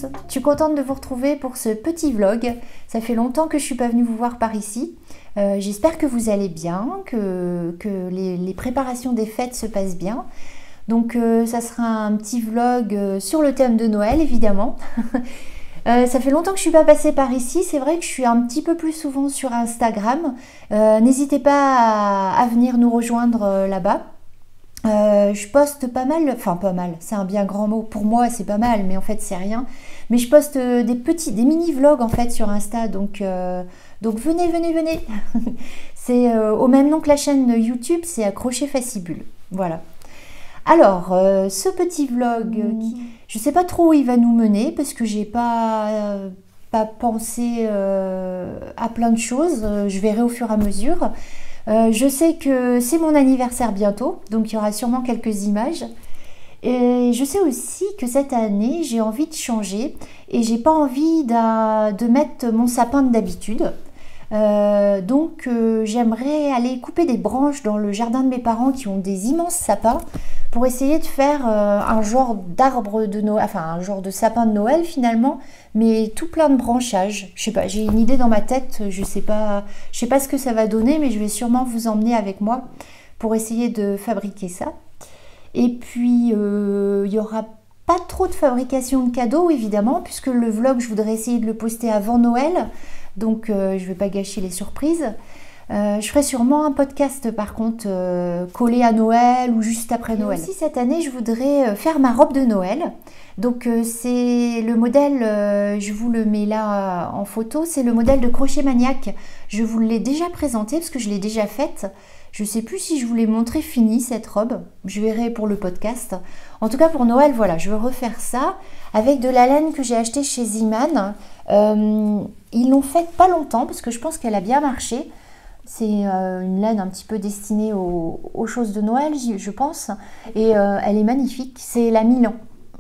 tous, je suis contente de vous retrouver pour ce petit vlog. Ça fait longtemps que je ne suis pas venue vous voir par ici. J'espère que vous allez bien, que les préparations des fêtes se passent bien. Donc ça sera un petit vlog sur le thème de Noël évidemment. Ça fait longtemps que je ne suis pas passée par ici, c'est vrai que je suis un petit peu plus souvent sur Instagram. N'hésitez pas à venir nous rejoindre là-bas. Je poste pas mal, enfin pas mal, c'est un bien grand mot, pour moi c'est pas mal, mais en fait c'est rien. Mais je poste des mini-vlogs en fait sur Insta, donc venez. C'est au même nom que la chaîne YouTube, c'est Accroché Facibule, voilà. Alors, ce petit vlog, je sais pas trop où il va nous mener, parce que j'ai pas pensé à plein de choses, je verrai au fur et à mesure. Je sais que c'est mon anniversaire bientôt, donc il y aura sûrement quelques images. Et je sais aussi que cette année, j'ai envie de changer et j'ai pas envie de mettre mon sapin d'habitude. Donc j'aimerais aller couper des branches dans le jardin de mes parents qui ont des immenses sapins pour essayer de faire un genre d'arbre de Noël, enfin un genre de sapin de Noël finalement, mais tout plein de branchages. Je sais pas, j'ai une idée dans ma tête, je sais pas ce que ça va donner, mais je vais sûrement vous emmener avec moi pour essayer de fabriquer ça. Et puis il y aura pas trop de fabrication de cadeaux évidemment, puisque le vlog je voudrais essayer de le poster avant Noël, donc je vais pas gâcher les surprises. Je ferai sûrement un podcast par contre collé à Noël ou juste après Noël. Et aussi cette année je voudrais faire ma robe de Noël. Donc c'est le modèle, je vous le mets là en photo, c'est le modèle de Crochet Maniac. Je vous l'ai déjà présenté parce que je l'ai déjà faite. Je ne sais plus si je vous l'ai montré finie cette robe, je verrai pour le podcast. En tout cas pour Noël, voilà, je veux refaire ça avec de la laine que j'ai achetée chez Ziman. Ils l'ont faite pas longtemps parce que je pense qu'elle a bien marché. C'est une laine un petit peu destinée aux choses de Noël, je pense. Et elle est magnifique, c'est la Milan.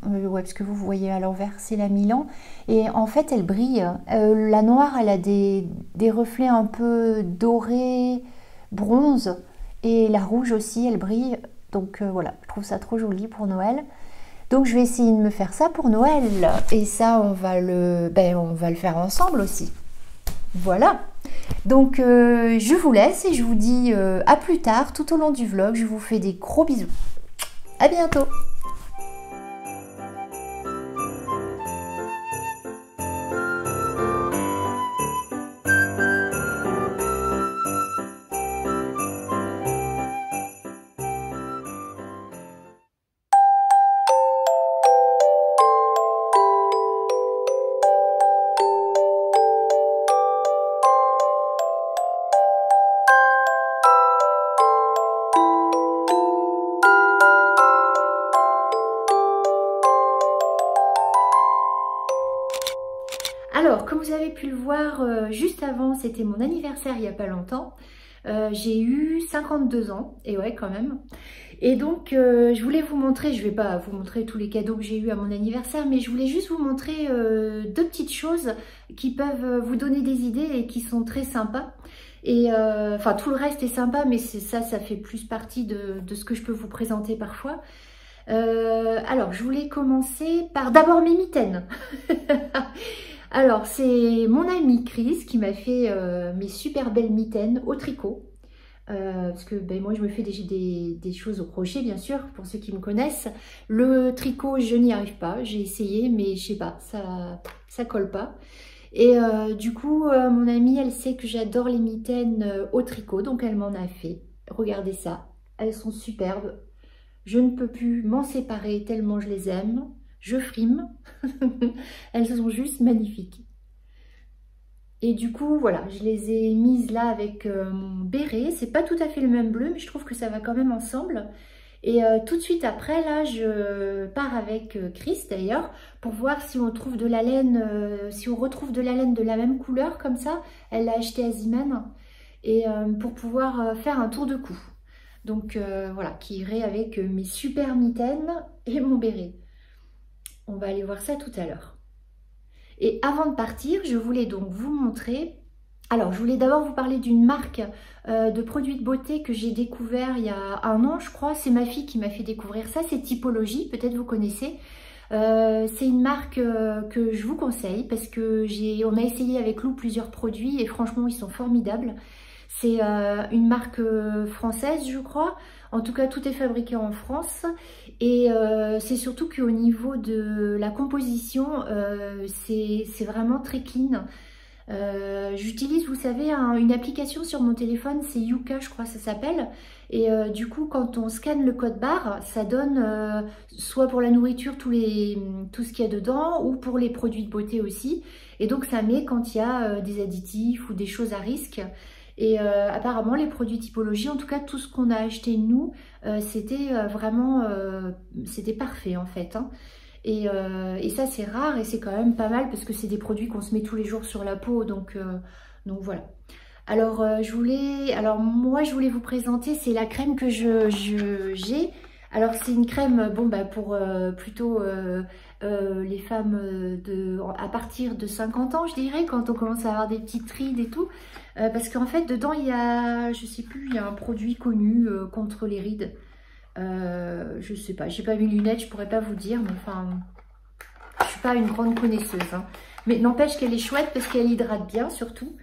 Ouais, parce que vous voyez à l'envers, c'est la Milan. Et en fait, elle brille. La noire, elle a des reflets un peu dorés, bronze. Et la rouge aussi, elle brille. Donc voilà, je trouve ça trop joli pour Noël. Donc je vais essayer de me faire ça pour Noël. Et ça, on va le faire ensemble aussi. Voilà. Donc je vous laisse et je vous dis à plus tard tout au long du vlog. Je vous fais des gros bisous. À bientôt. Alors, comme vous avez pu le voir, juste avant, c'était mon anniversaire il n'y a pas longtemps. J'ai eu 52 ans, et ouais quand même. Et donc, je voulais vous montrer, je ne vais pas vous montrer tous les cadeaux que j'ai eu à mon anniversaire, mais je voulais juste vous montrer deux petites choses qui peuvent vous donner des idées et qui sont très sympas. Et enfin, tout le reste est sympa, mais ça fait plus partie de ce que je peux vous présenter parfois. Alors, je voulais commencer par d'abord mes mitaines. Alors, c'est mon amie Chris qui m'a fait mes super belles mitaines au tricot. Parce que moi, je me fais des choses au crochet, bien sûr, pour ceux qui me connaissent. Le tricot, je n'y arrive pas. J'ai essayé, mais je sais pas, ça colle pas. Et du coup, mon amie, elle sait que j'adore les mitaines au tricot, donc elle m'en a fait. Regardez ça, elles sont superbes. Je ne peux plus m'en séparer tellement je les aime. Je frime. Elles sont juste magnifiques. Et du coup, voilà, je les ai mises là avec mon béret. C'est pas tout à fait le même bleu, mais je trouve que ça va quand même ensemble. Et tout de suite après, là, je pars avec Chris d'ailleurs, pour voir si on trouve de la laine, si on retrouve de la laine de la même couleur, comme ça. Elle l'a acheté à Ziman. Et pour pouvoir faire un tour de cou. Donc voilà, qui irait avec mes super mitaines et mon béret. On va aller voir ça tout à l'heure. Et avant de partir, je voulais donc vous montrer... Alors, je voulais d'abord vous parler d'une marque de produits de beauté que j'ai découvert il y a 1 an, je crois. C'est ma fille qui m'a fait découvrir ça, c'est Typologie, peut-être vous connaissez. C'est une marque que je vous conseille parce que on a essayé avec Lou plusieurs produits et franchement ils sont formidables. C'est une marque française je crois, en tout cas tout est fabriqué en France et c'est surtout qu'au niveau de la composition c'est vraiment très clean. J'utilise, vous savez, une application sur mon téléphone, c'est Yuka, je crois ça s'appelle. Et du coup, quand on scanne le code barre, ça donne soit pour la nourriture tout ce qu'il y a dedans, ou pour les produits de beauté aussi. Et donc ça met quand il y a des additifs ou des choses à risque. Et apparemment, les produits typologie, en tout cas tout ce qu'on a acheté nous, c'était vraiment, c'était parfait en fait, hein. Et ça c'est rare et c'est quand même pas mal parce que c'est des produits qu'on se met tous les jours sur la peau, donc voilà. Alors moi je voulais vous présenter, c'est la crème que j'ai. Alors c'est une crème bon bah pour plutôt les femmes à partir de 50 ans je dirais, quand on commence à avoir des petites rides et tout, parce qu'en fait dedans il y a, je sais plus, il y a un produit connu contre les rides. Je sais pas, j'ai pas mes lunettes, je pourrais pas vous dire, mais enfin, je suis pas une grande connaisseuse, hein. Mais n'empêche qu'elle est chouette parce qu'elle hydrate bien surtout,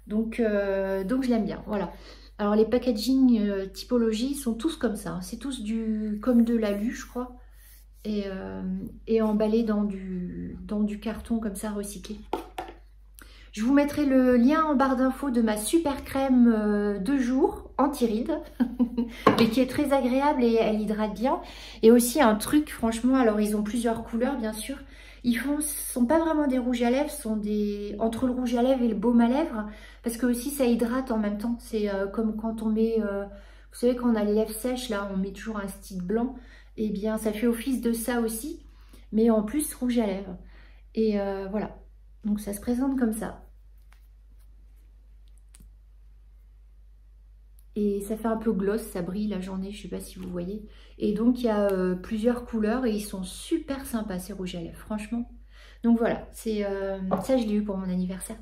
donc je l'aime bien, voilà. Alors les packaging typologie sont tous comme ça, hein. C'est tous comme de l'alu je crois, et emballé dans du carton comme ça recyclé. Je vous mettrai le lien en barre d'infos de ma super crème de jour anti-rides, mais qui est très agréable et elle hydrate bien. Et aussi un truc, franchement, alors ils ont plusieurs couleurs bien sûr. Sont pas vraiment des rouges à lèvres, sont entre le rouge à lèvres et le baume à lèvres, parce que aussi ça hydrate en même temps. C'est comme quand on met, vous savez quand on a les lèvres sèches là, on met toujours un stick blanc. Et bien ça fait office de ça aussi, mais en plus rouge à lèvres. Et voilà. Donc ça se présente comme ça. Et ça fait un peu gloss, ça brille la journée, je ne sais pas si vous voyez. Et donc il y a plusieurs couleurs et ils sont super sympas ces rouges à lèvres, franchement. Donc voilà, ça je l'ai eu pour mon anniversaire.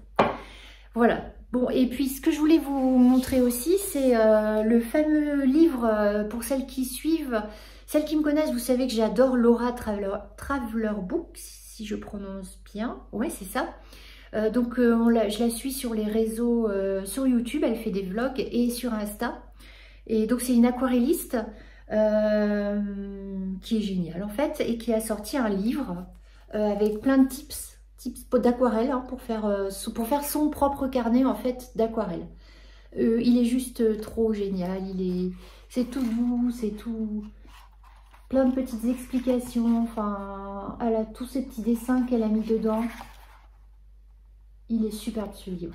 Voilà. Bon, et puis ce que je voulais vous montrer aussi, c'est le fameux livre pour celles qui suivent. Celles qui me connaissent, vous savez que j'adore Laura Traveler Books, si je prononce bien. Ouais, c'est ça. Donc je la suis sur les réseaux, sur YouTube, elle fait des vlogs et sur Insta. Et donc c'est une aquarelliste qui est géniale en fait et qui a sorti un livre avec plein de tips d'aquarelle, hein, pour faire son propre carnet en fait d'aquarelle. Il est juste trop génial, c'est tout doux, c'est tout... plein de petites explications, enfin, elle a tous ces petits dessins qu'elle a mis dedans. Il est superbe ce livre.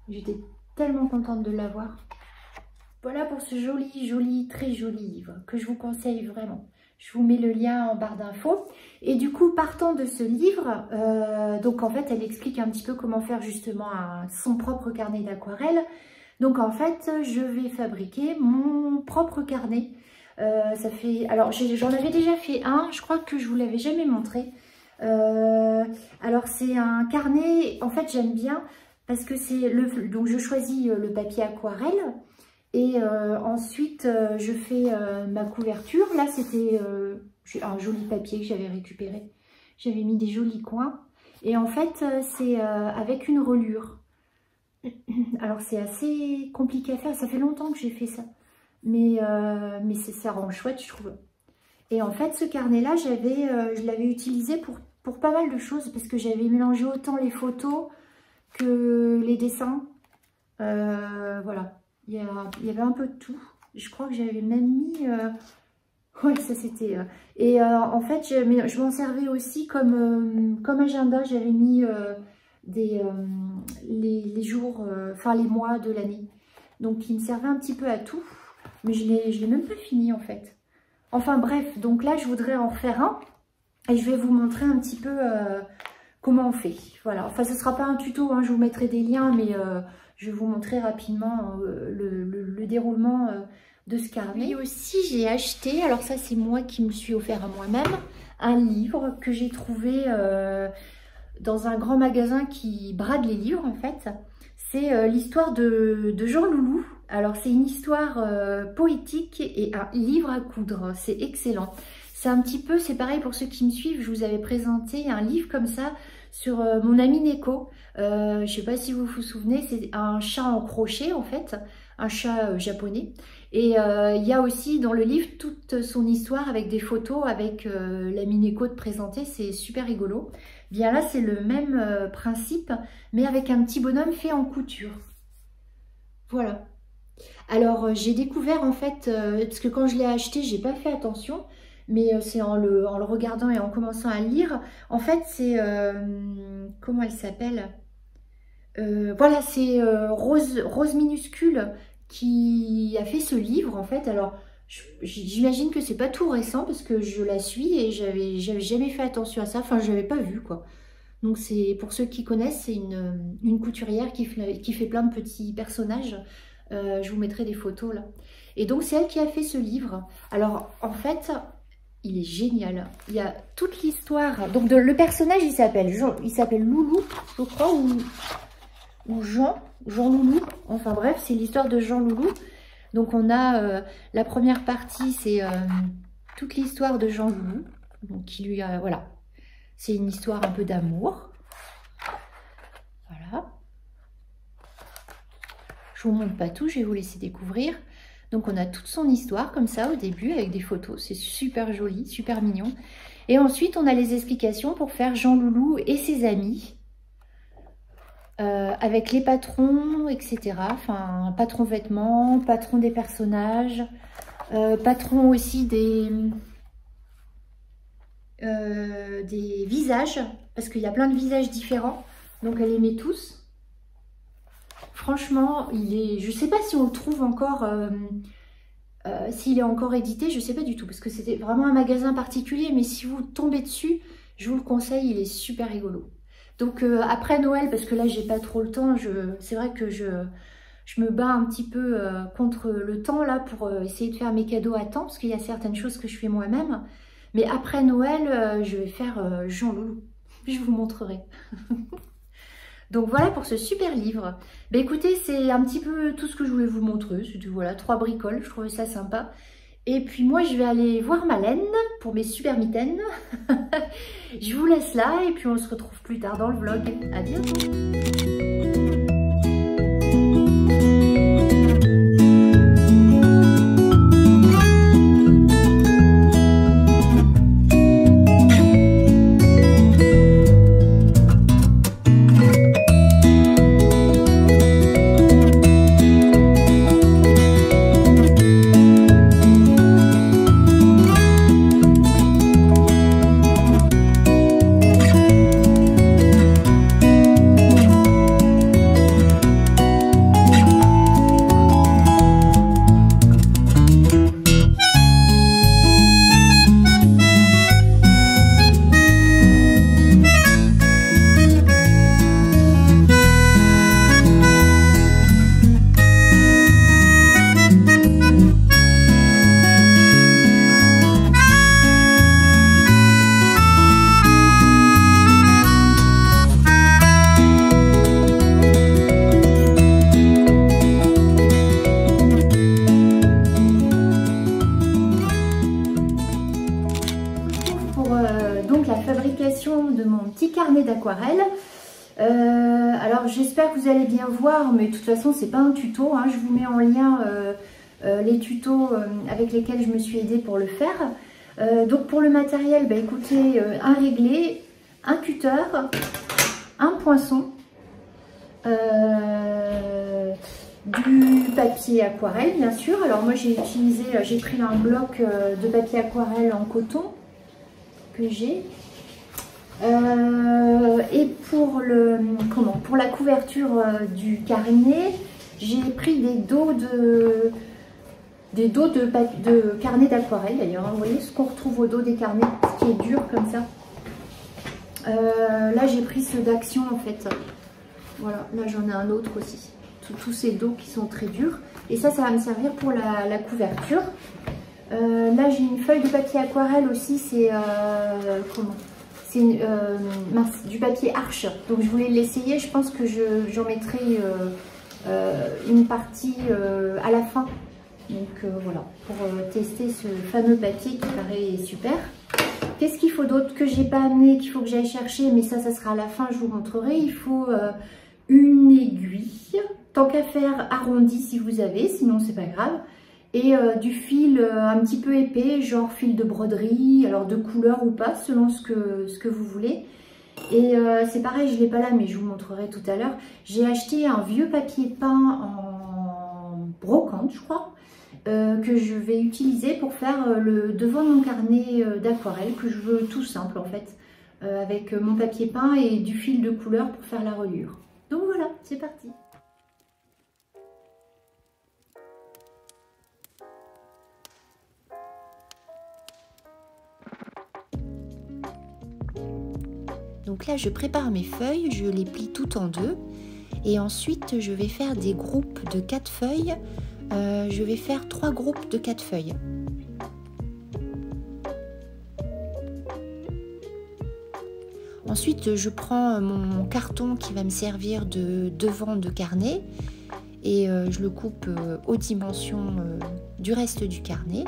J'étais tellement contente de l'avoir. Voilà pour ce joli, très joli livre que je vous conseille vraiment. Je vous mets le lien en barre d'infos. Et du coup, partant de ce livre, donc en fait, elle explique un petit peu comment faire justement son propre carnet d'aquarelle. Donc en fait, je vais fabriquer mon propre carnet. Alors j'en avais déjà fait un, je crois que je vous l'avais jamais montré. Alors c'est un carnet, en fait j'aime bien parce que donc je choisis le papier aquarelle et ensuite je fais ma couverture. Là c'était un joli papier que j'avais récupéré, j'avais mis des jolis coins et en fait c'est avec une relure. Alors c'est assez compliqué à faire, ça fait longtemps que j'ai fait ça, mais ça rend chouette je trouve. Et en fait ce carnet là je l'avais utilisé pour pas mal de choses parce que j'avais mélangé autant les photos que les dessins. Voilà, il y avait un peu de tout. Je crois que j'avais même mis... ouais, ça c'était... Et en fait, je m'en servais aussi comme agenda. J'avais mis les jours, enfin les mois de l'année. Donc il me servait un petit peu à tout. Mais je l'ai même pas fini en fait. Enfin bref, donc là je voudrais en refaire un. Et je vais vous montrer un petit peu comment on fait. Voilà, enfin ce ne sera pas un tuto, hein, je vous mettrai des liens, mais je vais vous montrer rapidement le déroulement de ce carnet. Et aussi j'ai acheté, alors ça c'est moi qui me suis offert à moi-même, un livre que j'ai trouvé dans un grand magasin qui brade les livres en fait. C'est l'histoire de Jean Loulou. Alors c'est une histoire poétique et un livre à coudre, c'est excellent. c'est un petit peu, c'est pareil pour ceux qui me suivent, je vous avais présenté un livre comme ça sur mon ami Neko. Je ne sais pas si vous vous souvenez, c'est un chat en crochet en fait, un chat japonais. Et il y a aussi dans le livre toute son histoire avec des photos avec l'ami Neko de présenter, c'est super rigolo. Bien là, c'est le même principe, mais avec un petit bonhomme fait en couture. Voilà. Alors, j'ai découvert en fait, parce que quand je l'ai acheté, j'ai pas fait attention, mais c'est en le regardant et en commençant à le lire. En fait, c'est... comment elle s'appelle? Voilà, c'est Rose Minuscule qui a fait ce livre en fait. Alors, j'imagine que c'est pas tout récent parce que je la suis et j'avais jamais fait attention à ça. Enfin, je l'avais pas vu quoi. Donc, c'est pour ceux qui connaissent, c'est une couturière qui fait plein de petits personnages. Je vous mettrai des photos là. Et donc, c'est elle qui a fait ce livre. Alors, en fait, il est génial. Il y a toute l'histoire. Donc, le personnage, il s'appelle Loulou, je crois, ou Jean Loulou. Enfin bref, c'est l'histoire de Jean Loulou. Donc, on a la première partie, c'est toute l'histoire de Jean Loulou. Donc, qui lui a, voilà. C'est une histoire un peu d'amour. Voilà. Je vous montre pas tout, je vais vous laisser découvrir. Donc on a toute son histoire comme ça au début avec des photos, c'est super joli, super mignon. Et ensuite on a les explications pour faire Jean Loulou et ses amis. Avec les patrons, etc. Enfin, patron vêtements, patron des personnages, patron aussi des visages, parce qu'il y a plein de visages différents, donc elle les met tous. Franchement, je sais pas si on le trouve encore, s'il est encore édité, je sais pas du tout, parce que c'était vraiment un magasin particulier, mais si vous tombez dessus, je vous le conseille, il est super rigolo. Donc après Noël, parce que là j'ai pas trop le temps, c'est vrai que je me bats un petit peu contre le temps là pour essayer de faire mes cadeaux à temps, parce qu'il y a certaines choses que je fais moi-même. Mais après Noël, je vais faire Jean Loulou. Je vous montrerai. Donc voilà pour ce super livre. Ben écoutez, c'est un petit peu tout ce que je voulais vous montrer. C'était voilà, 3 bricoles, je trouvais ça sympa. Et puis moi, je vais aller voir Malène pour mes super mitaines. Je vous laisse là et puis on se retrouve plus tard dans le vlog. À bientôt. De mon petit carnet d'aquarelle. Alors j'espère que vous allez bien voir, mais de toute façon c'est pas un tuto, hein. Je vous mets en lien les tutos avec lesquels je me suis aidée pour le faire. Donc pour le matériel, bah, écoutez, un réglé, un cutter, un poinçon, du papier aquarelle bien sûr. Alors moi j'ai pris un bloc de papier aquarelle en coton que j'ai. Et pour la couverture du carnet, j'ai pris des dos de carnet d'aquarelle d'ailleurs. Vous voyez ce qu'on retrouve au dos des carnets, ce qui est dur comme ça. Là j'ai pris ceux d'Action en fait. Voilà, là j'en ai un autre aussi. Tous ces dos qui sont très durs. Et ça va me servir pour la couverture. Là j'ai une feuille de papier aquarelle aussi, c'est du papier Arche, donc je voulais l'essayer. Je pense que j'en mettrai une partie à la fin Donc voilà, pour tester ce fameux papier qui paraît super. Qu'est-ce qu'il faut d'autre que j'ai pas amené, qu'il faut que j'aille chercher, mais ça sera à la fin, je vous montrerai. Il faut une aiguille, tant qu'à faire arrondi si vous avez, sinon c'est pas grave. Et du fil un petit peu épais, genre fil de broderie, alors de couleur ou pas, selon ce que vous voulez. Et c'est pareil, je ne l'ai pas là, mais je vous montrerai tout à l'heure. J'ai acheté un vieux papier peint en brocante, je crois, que je vais utiliser pour faire le devant de mon carnet d'aquarelle, que je veux tout simple en fait, avec mon papier peint et du fil de couleur pour faire la reliure. Donc voilà, c'est parti. Donc là, je prépare mes feuilles, je les plie toutes en deux. Et ensuite, je vais faire des groupes de 4 feuilles. Je vais faire 3 groupes de 4 feuilles. Ensuite, je prends mon carton qui va me servir de devant de carnet. Et je le coupe aux dimensions du reste du carnet.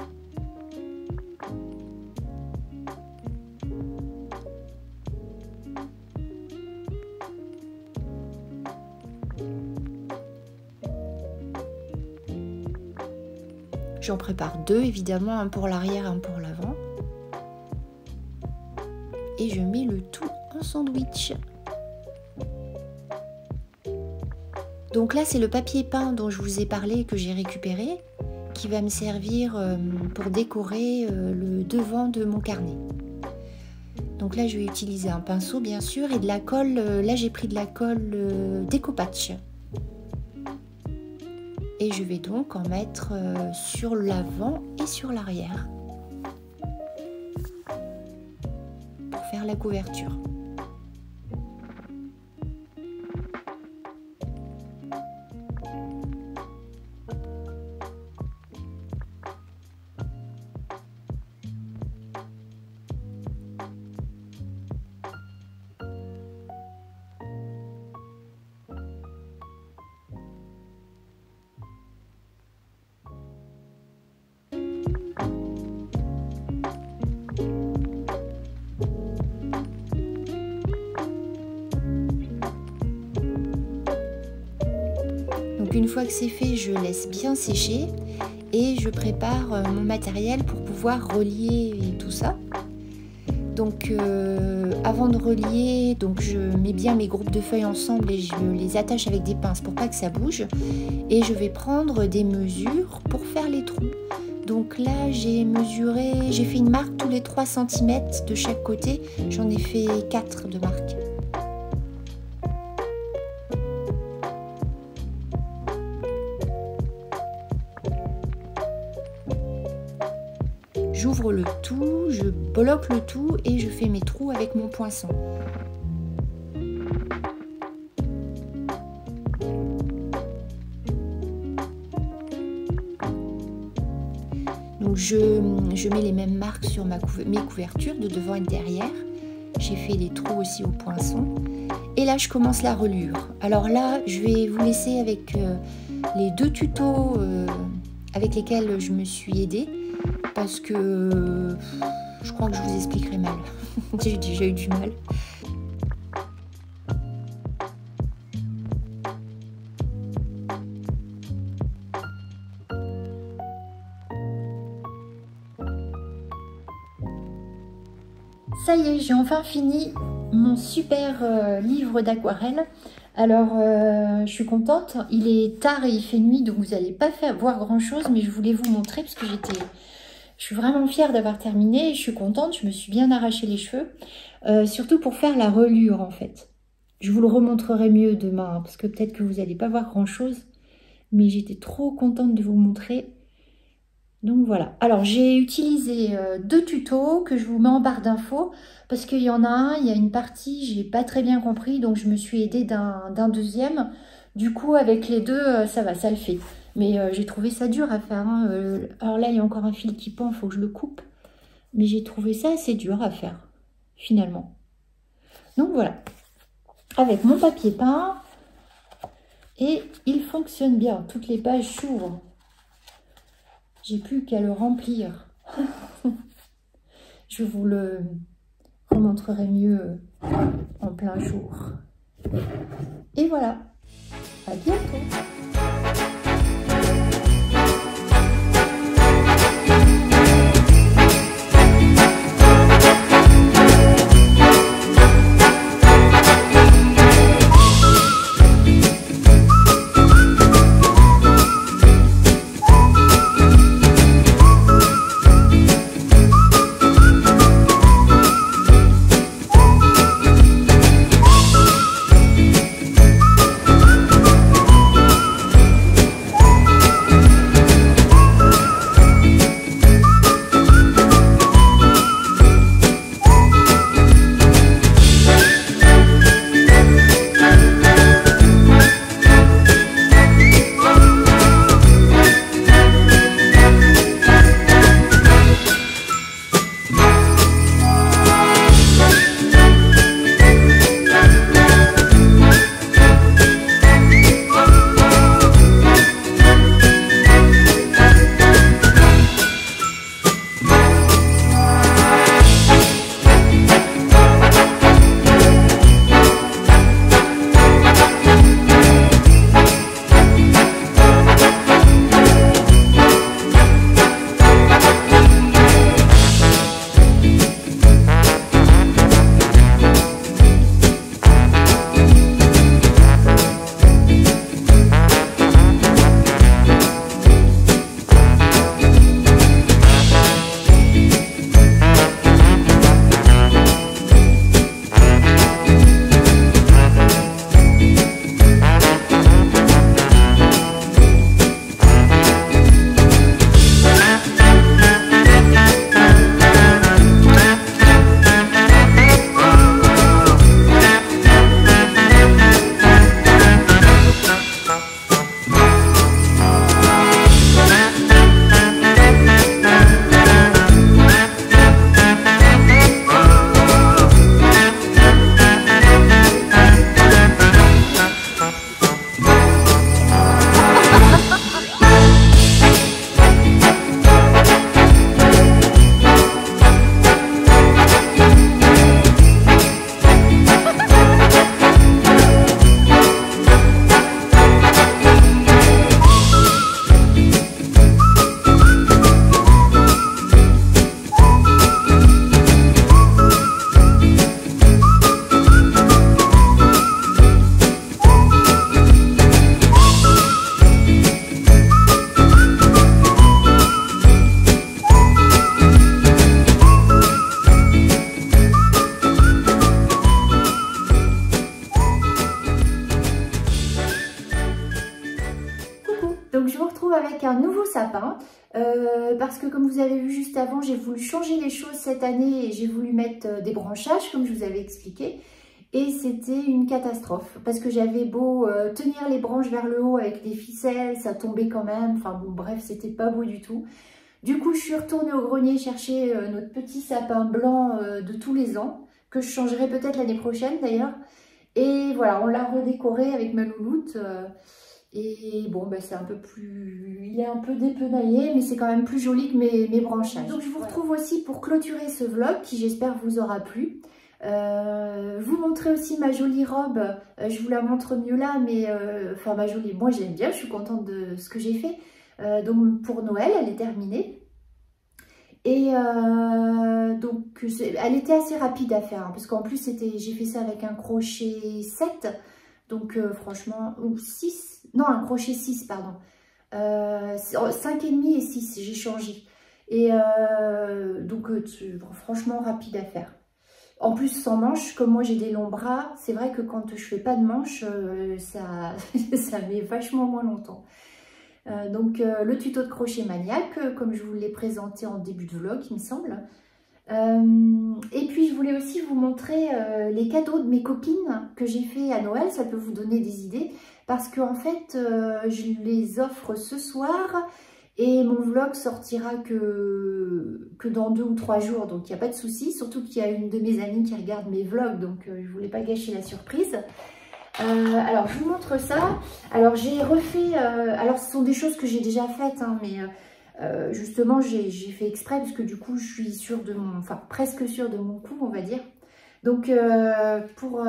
J'en prépare 2 évidemment, un pour l'arrière, un pour l'avant. Et je mets le tout en sandwich. Donc là, c'est le papier peint dont je vous ai parlé que j'ai récupéré, qui va me servir pour décorer le devant de mon carnet. Donc là, je vais utiliser un pinceau bien sûr et de la colle. Là, j'ai pris de la colle Déco-Patch. Et je vais donc en mettre sur l'avant et sur l'arrière pour faire la couverture. Une fois que c'est fait, je laisse bien sécher et je prépare mon matériel pour pouvoir relier tout ça. Donc avant de relier, donc je mets bien mes groupes de feuilles ensemble et je les attache avec des pinces pour pas que ça bouge. Et je vais prendre des mesures pour faire les trous. Donc là j'ai mesuré, j'ai fait une marque tous les 3 cm de chaque côté. J'en ai fait 4 de marques. J'ouvre le tout, je bloque le tout et je fais mes trous avec mon poinçon. Donc je mets les mêmes marques sur mes couvertures de devant et de derrière. J'ai fait les trous aussi au poinçon. Et là je commence la reliure. Alors là je vais vous laisser avec les 2 tutos avec lesquels je me suis aidée. Parce que je crois que je vous expliquerai mal. J'ai déjà eu du mal. Ça y est, j'ai enfin fini mon super livre d'aquarelle. Alors, je suis contente. Il est tard et il fait nuit, donc vous n'allez pas voir grand chose, mais je voulais vous montrer parce que je suis vraiment fière d'avoir terminé. Je suis contente, je me suis bien arraché les cheveux. Surtout pour faire la reliure en fait. Je vous le remontrerai mieux demain, hein, parce que peut-être que vous n'allez pas voir grand chose. Mais j'étais trop contente de vous montrer. Donc voilà. Alors j'ai utilisé 2 tutos que je vous mets en barre d'infos. Parce qu'il y en a un, il y a une partie, j'ai pas très bien compris. Donc je me suis aidée d'un deuxième. Du coup avec les deux, ça va, ça le fait. Mais j'ai trouvé ça dur à faire. Hein. Alors là, il y a encore un fil qui pend, il faut que je le coupe. Mais j'ai trouvé ça assez dur à faire, finalement. Donc voilà. Avec mon papier peint. Et il fonctionne bien. Toutes les pages s'ouvrent. J'ai plus qu'à le remplir. Je vous le remontrerai mieux en plein jour. Et voilà, à bientôt. Avec un nouveau sapin parce que comme vous avez vu juste avant, j'ai voulu changer les choses cette année et j'ai voulu mettre des branchages comme je vous avais expliqué et c'était une catastrophe parce que j'avais beau tenir les branches vers le haut avec des ficelles, ça tombait quand même, enfin bon bref, c'était pas beau du tout. Du coup je suis retournée au grenier chercher notre petit sapin blanc de tous les ans que je changerai peut-être l'année prochaine d'ailleurs et voilà, on l'a redécoré avec ma louloute. Et bon, ben c'est un peu plus... Il est un peu dépenaillé, mais c'est quand même plus joli que mes branchages. Donc je vous retrouve aussi pour clôturer ce vlog, qui j'espère vous aura plu. Vous montrer aussi ma jolie robe. Je vous la montre mieux là, mais... Enfin, ma jolie... Moi, j'aime bien, je suis contente de ce que j'ai fait. Donc pour Noël, elle est terminée. Et donc, elle était assez rapide à faire, hein, parce qu'en plus, j'ai fait ça avec un crochet 7. Donc franchement, ou 6, non un crochet 6 pardon, 5,5 et 6 j'ai changé. Et donc franchement rapide à faire. En plus sans manches, comme moi j'ai des longs bras, c'est vrai que quand je fais pas de manches, ça met vachement moins longtemps. Donc le tuto de crochet maniaque, comme je vous l'ai présenté en début de vlog il me semble. Et puis je voulais aussi vous montrer les cadeaux de mes copines que j'ai fait à Noël, ça peut vous donner des idées parce que en fait je les offre ce soir et mon vlog sortira que dans 2 ou 3 jours, donc il n'y a pas de souci, surtout qu'il y a une de mes amies qui regarde mes vlogs, donc je voulais pas gâcher la surprise. Alors je vous montre ça. Alors j'ai refait, alors ce sont des choses que j'ai déjà faites, hein, mais Justement, j'ai fait exprès parce que du coup, je suis sûre de mon, enfin presque sûre de mon coup, on va dire. Donc, pour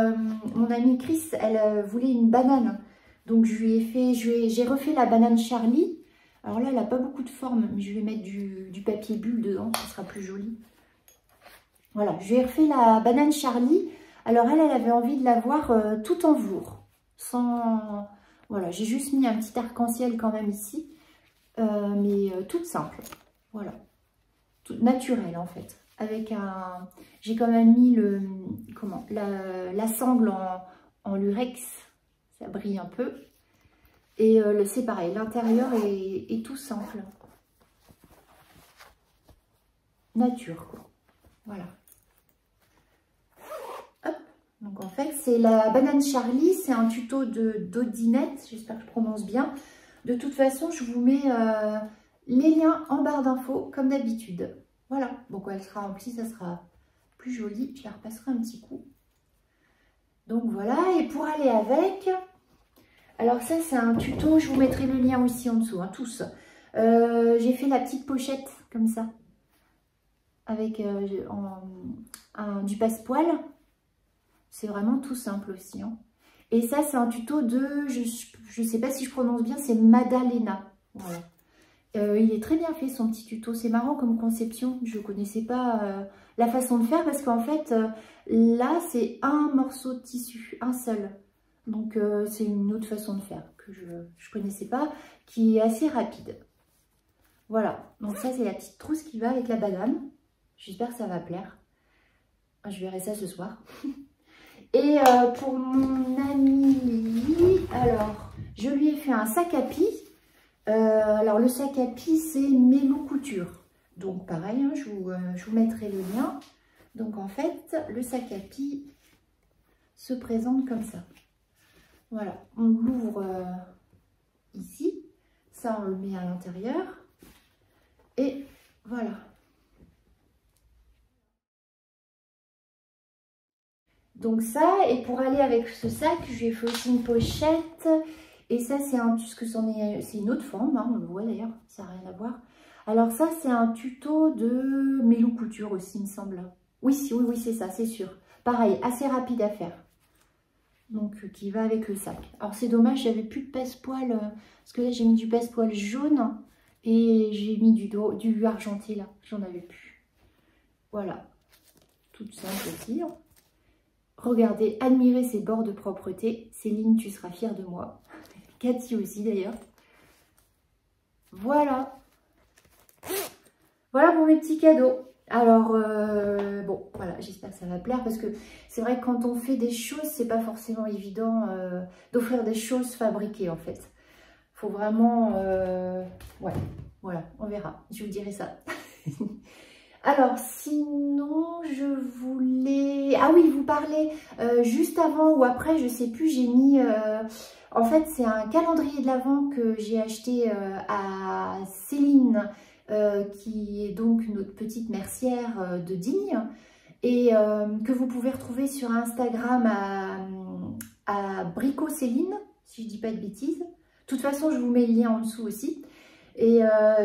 mon amie Chris, elle voulait une banane. Donc, je lui ai fait, j'ai refait la banane Charlie. Alors là, elle n'a pas beaucoup de forme, mais je vais mettre du papier bulle dedans, ça sera plus joli. Voilà, je lui ai refait la banane Charlie. Alors, elle avait envie de la voir tout en velours. Sans... Voilà, j'ai juste mis un petit arc-en-ciel quand même ici. Mais toute simple. Voilà. Toute naturelle, en fait. Avec un... J'ai quand même mis le... Comment? La sangle en lurex. Ça brille un peu. Et c'est pareil, l'intérieur est tout simple. Nature, quoi. Voilà. Hop. Donc en fait, c'est la banane Charlie. C'est un tuto d'Odinette. J'espère que je prononce bien. De toute façon, je vous mets les liens en barre d'infos, comme d'habitude. Voilà. Bon, quand elle sera remplie, ça sera plus joli. Je la repasserai un petit coup. Donc voilà. Et pour aller avec... Alors ça, c'est un tuto, je vous mettrai le lien aussi en dessous, hein, tous. J'ai fait la petite pochette, comme ça, avec du passepoil. C'est vraiment tout simple aussi. Hein. Et ça, c'est un tuto de, je ne sais pas si je prononce bien, c'est Madalena. Voilà. Il est très bien fait, son petit tuto. C'est marrant comme conception. Je ne connaissais pas la façon de faire, parce qu'en fait, là, c'est un morceau de tissu, un seul. Donc, c'est une autre façon de faire que je ne connaissais pas, qui est assez rapide. Voilà. Donc, ça, c'est la petite trousse qui va avec la banane. J'espère que ça va plaire. Je verrai ça ce soir. Et pour mon amie, alors, je lui ai fait un sac à pis. Alors, le sac à pis, c'est Mélou Couture. Donc, pareil, hein, je vous mettrai le lien. Donc, en fait, le sac à pis se présente comme ça. Voilà, on l'ouvre ici, ça on le met à l'intérieur, et voilà. Donc ça, et pour aller avec ce sac, je lui ai fait aussi une pochette, et ça c'est c'est une autre forme, hein, on le voit d'ailleurs, ça n'a rien à voir. Alors ça c'est un tuto de Mélou Couture aussi, il me semble. Oui, c'est ça, c'est sûr. Pareil, assez rapide à faire. Donc qui va avec le sac. Alors c'est dommage, j'avais plus de passepoil parce que là j'ai mis du passepoil jaune et j'ai mis du argenté là, j'en avais plus. Voilà, toute simple aussi. Hein. Regardez, admirez ces bords de propreté. Céline, tu seras fière de moi. Cathy aussi d'ailleurs. Voilà. Voilà pour mes petits cadeaux. Alors, bon, voilà, j'espère que ça va plaire parce que c'est vrai que quand on fait des choses, c'est pas forcément évident d'offrir des choses fabriquées en fait. Faut vraiment, ouais, voilà, on verra, je vous dirai ça. Alors, sinon, je voulais... Ah oui, vous parlez juste avant ou après, je sais plus, j'ai mis... En fait, c'est un calendrier de l'Avent que j'ai acheté à Céline, qui est donc notre petite mercière de Digne, et que vous pouvez retrouver sur Instagram à Brico Céline, si je dis pas de bêtises. De toute façon, je vous mets le lien en dessous aussi. Et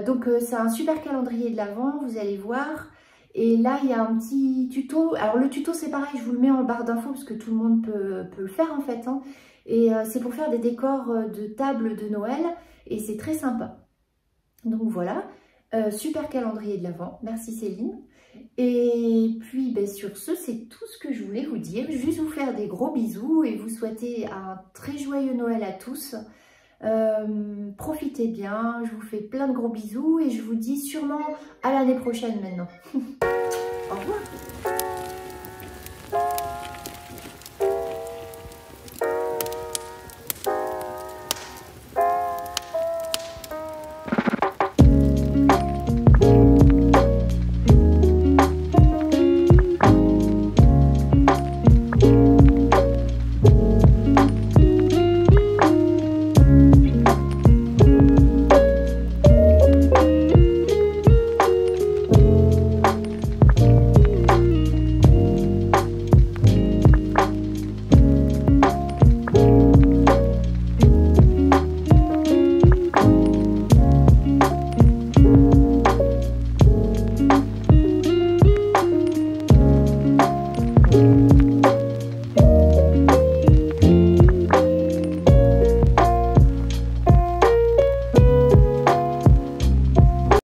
donc, c'est un super calendrier de l'Avent, vous allez voir. Et là, il y a un petit tuto. Alors, le tuto, c'est pareil, je vous le mets en barre d'infos parce que tout le monde peut le faire en fait. Hein. Et c'est pour faire des décors de table de Noël. Et c'est très sympa. Donc, voilà. Super calendrier de l'Avent. Merci Céline. Et puis, ben, sur ce, c'est tout ce que je voulais vous dire. Juste vous faire des gros bisous et vous souhaiter un très joyeux Noël à tous. Profitez bien, je vous fais plein de gros bisous et je vous dis sûrement à l'année prochaine maintenant. Au revoir.